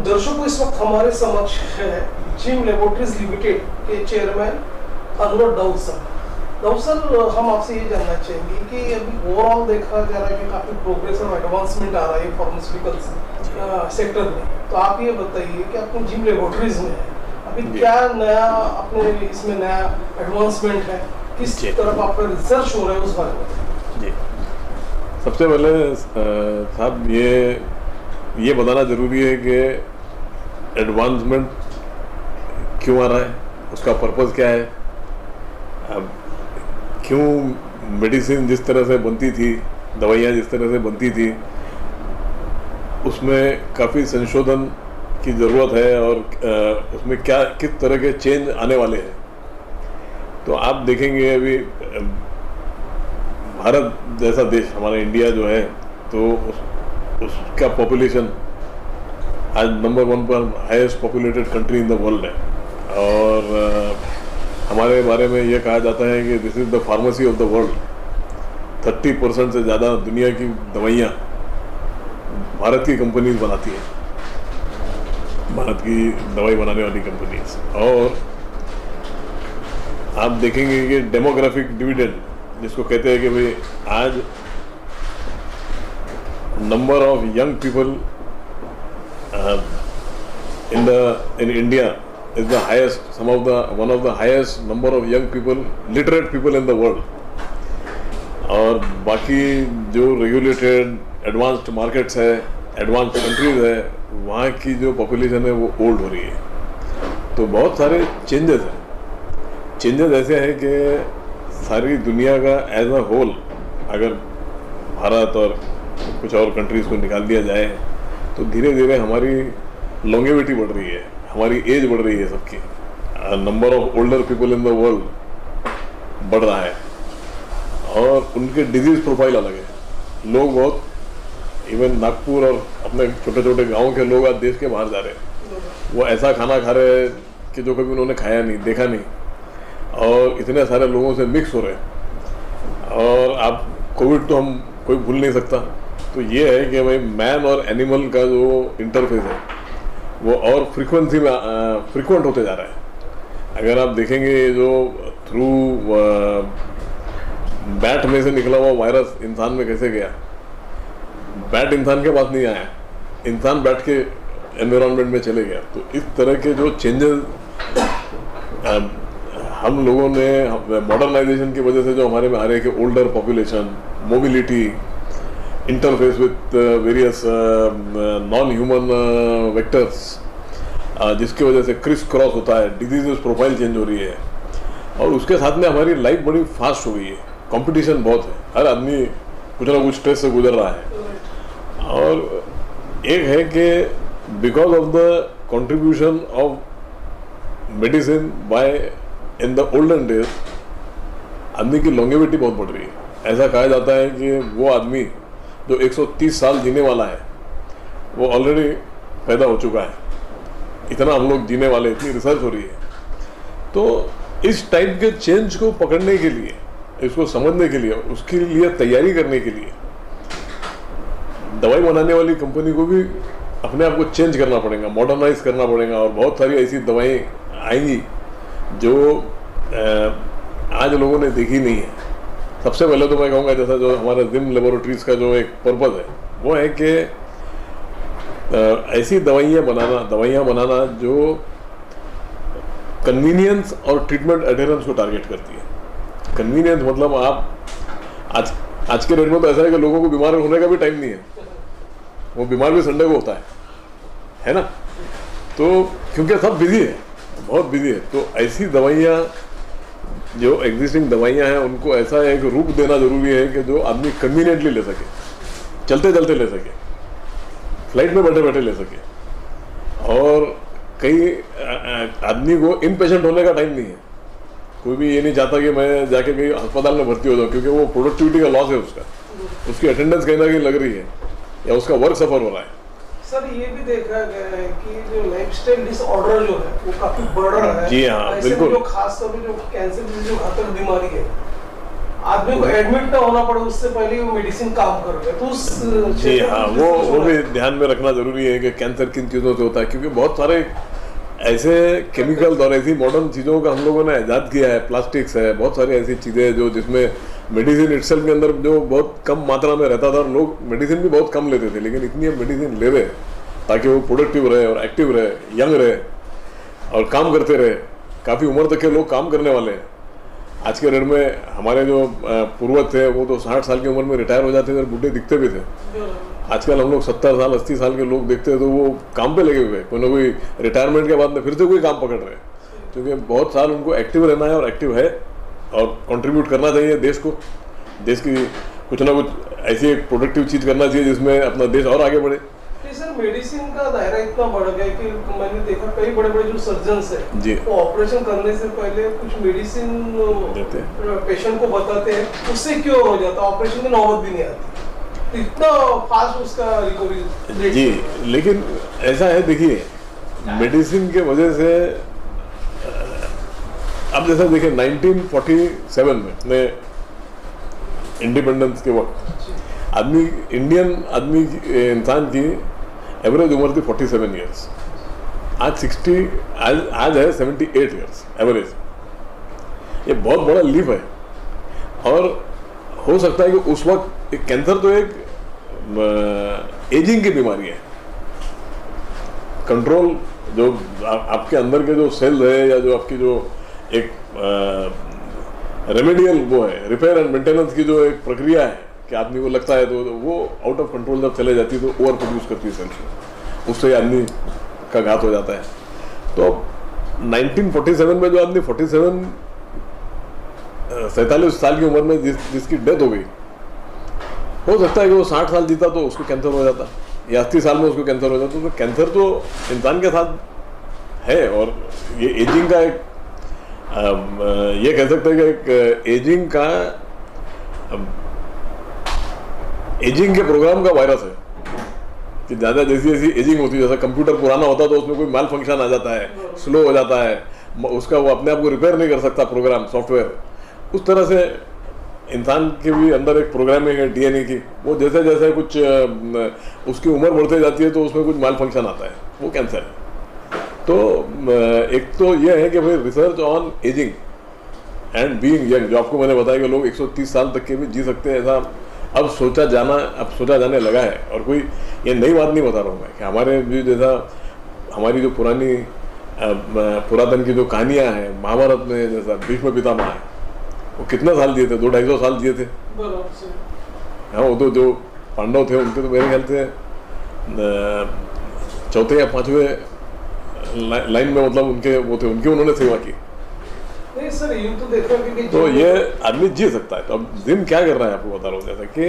दर्शकों, इस वक्त हमारे समक्ष है जिम लैबोरेटरीज लिमिटेड के चेयरमैन अनुराग दाऊद सर। दाऊद सर, हम आपसे ये जानना चाहेंगे कि अभी ओवरऑल देखा जा रहा है कि काफ़ी प्रोग्रेस और एडवांसमेंट आ रहा है फार्मास्यूटिकल्स सेक्टर में। तो आप ये बताइए कि अपने जिम लैबोरेटरीज में है अभी क्या नया, अपने इसमें नया एडवांसमेंट है, किस तरफ आपका रिसर्च हो रहा है उस बारे में? जी, सबसे पहले साहब ये बताना ज़रूरी है कि एडवांसमेंट क्यों आ रहा है, उसका पर्पज़ क्या है। अब क्यों मेडिसिन जिस तरह से बनती थी, दवाइयाँ जिस तरह से बनती थी, उसमें काफ़ी संशोधन की ज़रूरत है और उसमें क्या किस तरह के चेंज आने वाले हैं। तो आप देखेंगे अभी भारत जैसा देश, हमारा इंडिया जो है, तो उसका पॉपुलेशन आज नंबर 1 पर highest populated country in the world है। और हमारे बारे में ये कहा जाता है कि this is the pharmacy of the world. 30% से ज़्यादा दुनिया की दवाइयाँ भारत की कंपनीज बनाती हैं, भारत की दवाई बनाने वाली कंपनीज। और आप देखेंगे कि डेमोग्राफिक डिविडेंड जिसको कहते हैं कि भाई आज number of young people in India is the highest, one of the highest number of young people, literate people in the world. और बाकी जो रेगुलेटेड एडवांस्ड मार्केट्स है, एडवांस्ड कंट्रीज है, वहाँ की जो पॉपुलेशन है वो ओल्ड हो रही है। तो बहुत सारे चेंजेस हैं। चेंजेस ऐसे हैं कि सारी दुनिया का एज अ होल अगर भारत और कुछ और कंट्रीज़ को निकाल दिया जाए तो धीरे धीरे हमारी लॉन्गेविटी बढ़ रही है, हमारी एज बढ़ रही है, सबकी number of older people in the world बढ़ रहा है और उनके डिजीज प्रोफाइल अलग है। लोग बहुत, इवन नागपुर और अपने छोटे छोटे गाँव के लोग आज देश के बाहर जा रहे हैं, वो ऐसा खाना खा रहे हैं कि जो कभी उन्होंने खाया नहीं, देखा नहीं, और इतने सारे लोगों से मिक्स हो रहे हैं। और आप कोविड तो हम कोई भूल नहीं सकता। तो ये है कि भाई मैन और एनिमल का जो इंटरफेस है वो और फ्रीक्वेंसी में फ्रीक्वेंट होते जा रहा है। अगर आप देखेंगे जो थ्रू बैट में से निकला हुआ वायरस इंसान में कैसे गया, बैट इंसान के पास नहीं आया, इंसान बैट के एनवायरनमेंट में चले गया। तो इस तरह के जो चेंजेस हम लोगों ने मॉडर्नाइजेशन की वजह से जो हमारे में आ रहे हैं कि older population, mobility, interface with various non human vectors, जिसकी वजह से क्रिस क्रॉस होता है, डिजीज प्रोफाइल चेंज हो रही है। और उसके साथ में हमारी लाइफ बड़ी फास्ट हो गई है, कंपटीशन बहुत है, हर आदमी कुछ ना कुछ स्ट्रेस से गुजर रहा है। और एक है कि because of the contribution of medicine bye in the olden days आदमी की लॉन्गेविटी बहुत बढ़ रही है। ऐसा कहा जाता है कि वो आदमी जो 130 साल जीने वाला है वो ऑलरेडी पैदा हो चुका है, इतना हम लोग जीने वाले, इतनी रिसर्च हो रही है। तो इस टाइप के चेंज को पकड़ने के लिए, इसको समझने के लिए, उसके लिए तैयारी करने के लिए दवाई बनाने वाली कंपनी को भी अपने आप को चेंज करना पड़ेगा, मॉडर्नाइज करना पड़ेगा। और बहुत सारी ऐसी दवाएं आएंगी जो आज लोगों ने देखी नहीं है। सबसे पहले तो मैं कहूँगा, जैसा जो हमारा जिम लेबोरेटरीज का जो एक पर्पज़ है वो है कि ऐसी दवाइयाँ बनाना जो कन्वीनियंस और ट्रीटमेंट एडहेरेंस को टारगेट करती है। कन्वीनियंस मतलब आप आज के डेट में तो ऐसा है कि लोगों को बीमार होने का भी टाइम नहीं है, वो बीमार भी संडे को होता है ना। तो क्योंकि सब बिजी है, बहुत बिजी है, तो ऐसी दवाइयाँ, जो एग्जिस्टिंग दवाइयाँ हैं, उनको ऐसा एक रूप देना ज़रूरी है कि जो आदमी कन्वीनियंटली ले सके, चलते चलते ले सके, फ्लाइट में बैठे बैठे ले सके। और कई आदमी को इनपेशेंट होने का टाइम नहीं है, कोई भी ये नहीं चाहता कि मैं जाके कहीं अस्पताल में भर्ती हो जाऊँ, क्योंकि वो प्रोडक्टिविटी का लॉस है उसका, उसकी अटेंडेंस कहीं ना कहीं लग रही है या उसका वर्क सफ़र हो रहा है। सर, ये भी देखा गया है कि जो लाइफस्टाइल डिसऑर्डर जो है वो काफी बढ़ रहा है। जी हाँ, बिल्कुल। जो खास तौर पे जो कैंसर जैसी जो घातक बीमारी है आदमी को एडमिट ना होना पड़े उससे पहले वो मेडिसिन काम कर रहे हैं, तो उस जी हाँ, वो भी ध्यान में रखना जरूरी है कि कैंसर किन चीज़ों से होता है, क्योंकि बहुत सारे ऐसे केमिकल्स और ऐसी मॉडर्न चीज़ों का हम लोगों ने ईजाद किया है, प्लास्टिक्स है, बहुत सारी ऐसी चीज़ें जो जिसमें मेडिसिन इटसेल्फ के अंदर जो बहुत कम मात्रा में रहता था और लोग मेडिसिन भी बहुत कम लेते थे, लेकिन इतनी अब मेडिसिन ले रहे ताकि वो प्रोडक्टिव रहे और एक्टिव रहे, यंग रहे और काम करते रहे। काफ़ी उम्र तक के लोग काम करने वाले हैं। आज के डेट में हमारे जो पूर्वज थे वो तो 60 साल की उम्र में रिटायर हो जाते थे और बूढ़े दिखते भी थे। आजकल हम लोग 70 साल 80 साल के लोग देखते हैं तो वो काम पे लगे हुए, कोई ना कोई रिटायरमेंट के बाद में फिर से कोई काम पकड़ रहे हैं, क्योंकि बहुत साल उनको एक्टिव रहना है और एक्टिव है और कंट्रीब्यूट करना चाहिए देश को। देश की कुछ ना कुछ ऐसी एक प्रोडक्टिव चीज़ करना चाहिए जिसमें अपना देश और आगे बढ़े। सर मेडिसिन का दायरा इतना बढ़ गया कि मैंने देखा कई बड़े बड़े जो सर्जन्स हैं जी, वो ऑपरेशन करने से पहले कुछ मेडिसिन पेशेंट को बताते हैं, उससे क्योर हो जाता, ऑपरेशन की नौबत भी नहीं आती, इतना फास्ट उसका रिकवरी जी। लेकिन ऐसा है, देखिए मेडिसिन के वजह से अब जैसा देखिए 1947 में इंडिपेंडेंस के वक्त इंसान की एवरेज उम्र थी 47 ईयर्स। आज है 78 ईयर्स एवरेज। ये बहुत बड़ा लीप है और हो सकता है कि उस वक्त कैंसर तो एक एजिंग की बीमारी है। कंट्रोल जो आपके अंदर के जो सेल्स है या जो आपकी जो एक रेमेडियल वो है, रिपेयर एंड मेंटेनेंस की जो एक प्रक्रिया है कि आदमी को लगता है तो वो आउट ऑफ कंट्रोल जब चले जाती है तो ओवर प्रोड्यूस करती है सेल्स, उससे आदमी का घात हो जाता है। तो 1947 में जो आदमी 47 साल की उम्र में जिसकी डेथ हो गई, हो सकता है कि वो 60 साल जीता तो उसको कैंसर हो जाता, या 80 साल में उसको कैंसर हो जाता। तो कैंसर तो इंसान के साथ है और ये एजिंग का एक ये कह सकते हैं कि एक एजिंग के प्रोग्राम का वायरस है कि ज़्यादा जैसी जैसी एजिंग होती है, जैसा कंप्यूटर पुराना होता है तो उसमें कोई माल फंक्शन आ जाता है, स्लो हो जाता है, उसका वो अपने आप को रिपेयर नहीं कर सकता प्रोग्राम सॉफ्टवेयर, उस तरह से इंसान के भी अंदर एक प्रोग्रामिंग है डीएनए की। वो जैसे जैसे कुछ उसकी उम्र बढ़ते जाती है तो उसमें कुछ माल फंक्शन आता है, वो कैंसर है। तो एक तो ये है कि भाई research on ageing and being young, जो आपको मैंने बताया कि लोग 130 साल तक के भी जी सकते हैं, ऐसा अब सोचा जाने लगा है। और कोई ये नई बात नहीं बता रहा हूँ मैं कि हमारे भी जैसा हमारी जो पुरानी पुरातन की जो कहानियाँ हैं, महाभारत में जैसा भीष्म पितामह है, वो कितना साल जिए थे, 200-250 साल जिए थे। हाँ, वो तो जो पांडव थे उनके तो मेरे ख्याल से चौथे या पांचवें लाइन में, मतलब उनके वो थे, उनकी उन्होंने सेवा की। नहीं सर, ये तो देखो कि तो ये आदमी जी सकता है। तो अब जिन क्या कर रहा है आपको बता रहा हूँ, जैसा कि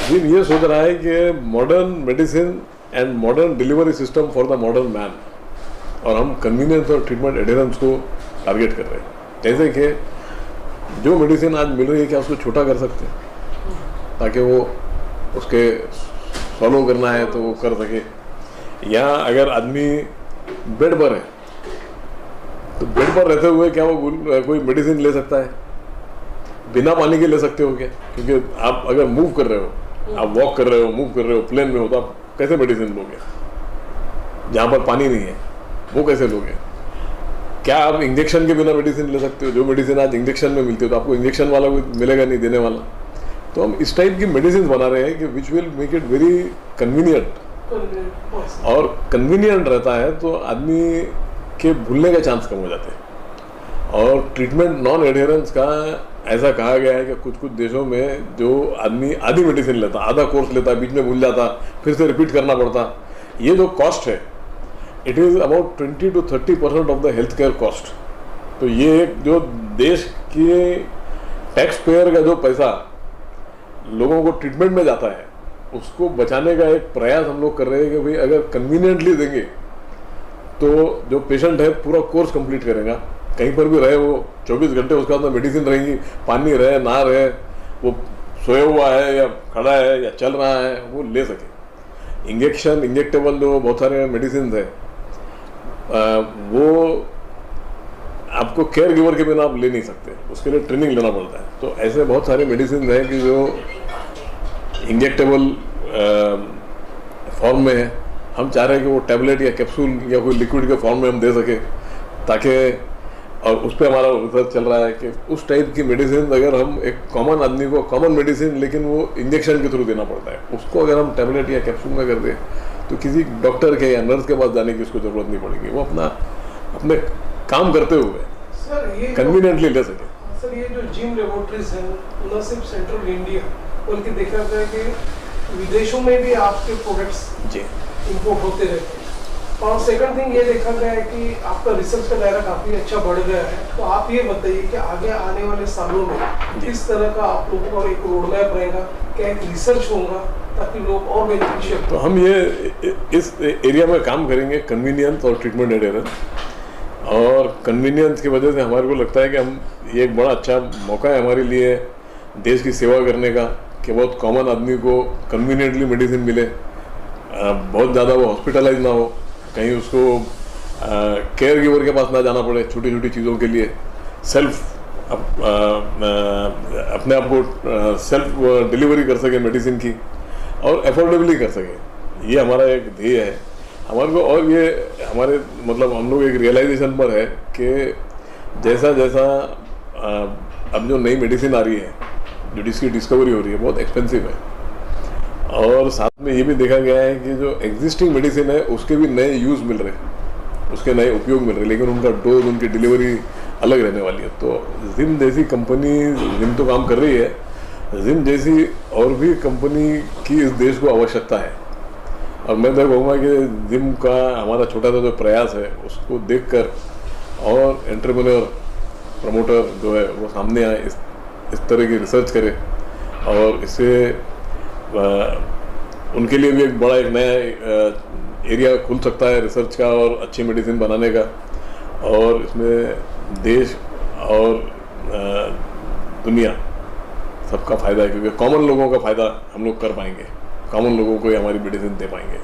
जिन ये सोच रहा है कि modern medicine and modern delivery system for the modern man, और हम कन्वीनियंस और ट्रीटमेंट एडहेरेंस को टारगेट कर रहे हैं। जैसे कि जो मेडिसिन आज मिल रही है, क्या उसको छोटा कर सकते हैं ताकि वो उसके फॉलो करना है तो वो कर सके, या अगर आदमी बेड पर है तो बेड पर रहते हुए क्या वो कोई मेडिसिन ले सकता है? बिना पानी के ले सकते हो क्या? क्योंकि आप अगर मूव कर रहे हो, आप वॉक कर रहे हो, मूव कर रहे हो, प्लेन में हो, तो आप कैसे मेडिसिन लोगे? जहाँ पर पानी नहीं है वो कैसे लोगे? क्या आप इंजेक्शन के बिना मेडिसिन ले सकते हो? जो मेडिसिन आज इंजेक्शन में मिलती है तो आपको इंजेक्शन वाला कोई मिलेगा नहीं देने वाला। तो हम इस टाइप की मेडिसिन बना रहे हैं कि which will make it very convenient, और कन्वीनियंट रहता है तो आदमी के भूलने के चांस कम हो जाते हैं। और ट्रीटमेंट नॉन एडहेरेंस का ऐसा कहा गया है कि कुछ कुछ देशों में जो आदमी आधी मेडिसिन लेता, आधा कोर्स लेता, बीच में भूल जाता, फिर से रिपीट करना पड़ता, ये जो कॉस्ट है it is about 20 to 30% of the health care cost. तो ये एक जो देश के टैक्स पेयर का जो पैसा लोगों को ट्रीटमेंट में जाता है उसको बचाने का एक प्रयास हम लोग कर रहे हैं कि भाई अगर कन्वीनियंटली देंगे तो जो पेशेंट है पूरा कोर्स कंप्लीट करेगा, कहीं पर भी रहे वो 24 घंटे उसके बाद मेडिसिन रहेंगी, पानी रहे ना रहे, वो सोया हुआ है या खड़ा है या चल रहा है, वो ले सके। इंजेक्टेबल जो बहुत सारे मेडिसिन है वो आपको केयर गिवर के बिना आप ले नहीं सकते, उसके लिए ट्रेनिंग लेना पड़ता है। तो ऐसे बहुत सारे मेडिसिन हैं कि जो इंजेक्टेबल फॉर्म में है, हम चाह रहे हैं कि वो टैबलेट या कैप्सूल या कोई लिक्विड के फॉर्म में हम दे सके, ताकि और उस पर हमारा रिसर्च चल रहा है कि उस टाइप की मेडिसिन अगर हम एक कॉमन आदमी को, कॉमन मेडिसिन लेकिन वो इंजेक्शन के थ्रू देना पड़ता है, उसको अगर हम टैबलेट या कैप्सूल में कर दें तो किसी डॉक्टर के या नर्स के पास जाने की उसको ज़रूरत नहीं पड़ेगी, वो अपने काम करते हुए कन्वीनियंटली ले सके। सर ये जो जिम लेबोरेटरीज हैं न सिर्फ सेंट्रल इंडिया बल्कि देखा जाए कि विदेशों में भी आपके प्रोडक्ट्स जी इंपोर्ट होते रहते हैं। और सेकंड थिंग ये देखा गया है कि आपका रिसर्च का दायरा काफ़ी अच्छा बढ़ गया है, तो आप ये बताइए कि आगे आने वाले सालों में किस तरह का आप लोगों का एक रोड मैप रहेगा, क्या एक रिसर्च होगा ताकि लोग और बेनिफिशियल। तो हम ये इस एरिया में काम करेंगे, कन्वीनियंस और ट्रीटमेंट एडेरेंस, और कन्वीनियंस की वजह से हमारे को लगता है कि हम ये एक बड़ा अच्छा मौका है हमारे लिए देश की सेवा करने का, कि बहुत कॉमन आदमी को कन्वीनियंटली मेडिसिन मिले, बहुत ज़्यादा वो हॉस्पिटलाइज ना हो, कहीं उसको केयर गिवर के पास ना जाना पड़े छोटी छोटी चीज़ों के लिए, सेल्फ अपने आप को सेल्फ डिलीवरी कर सके मेडिसिन की और अफोर्डेबली कर सके। ये हमारा एक ध्येय है हमारे को। और ये हमारे मतलब हम लोग एक रियलाइजेशन पर है कि जैसा जैसा अब जो नई मेडिसिन आ रही है, जो जिसकी डिस्कवरी हो रही है, बहुत एक्सपेंसिव है, और साथ में ये भी देखा गया है कि जो एग्जिस्टिंग मेडिसिन है उसके भी नए यूज़ मिल रहे हैं, उसके नए उपयोग मिल रहे हैं, लेकिन उनका डोज, उनकी डिलीवरी अलग रहने वाली है। तो जिम जैसी कंपनी, जिम तो काम कर रही है, जिम जैसी और भी कंपनी की इस देश को आवश्यकता है। और मैं तो कहूँगा कि जिम का हमारा छोटा सा जो प्रयास है उसको देखकर और एंटरप्रेन्योर, प्रमोटर जो है वो सामने आए, इस तरह की रिसर्च करे, और इससे उनके लिए भी एक बड़ा एक नया एरिया खुल सकता है रिसर्च का और अच्छी मेडिसिन बनाने का, और इसमें देश और दुनिया सबका फ़ायदा है, क्योंकि कॉमन लोगों का फ़ायदा हम लोग कर पाएंगे, कॉमन लोगों को ही हमारी मेडिसिन दे पाएंगे।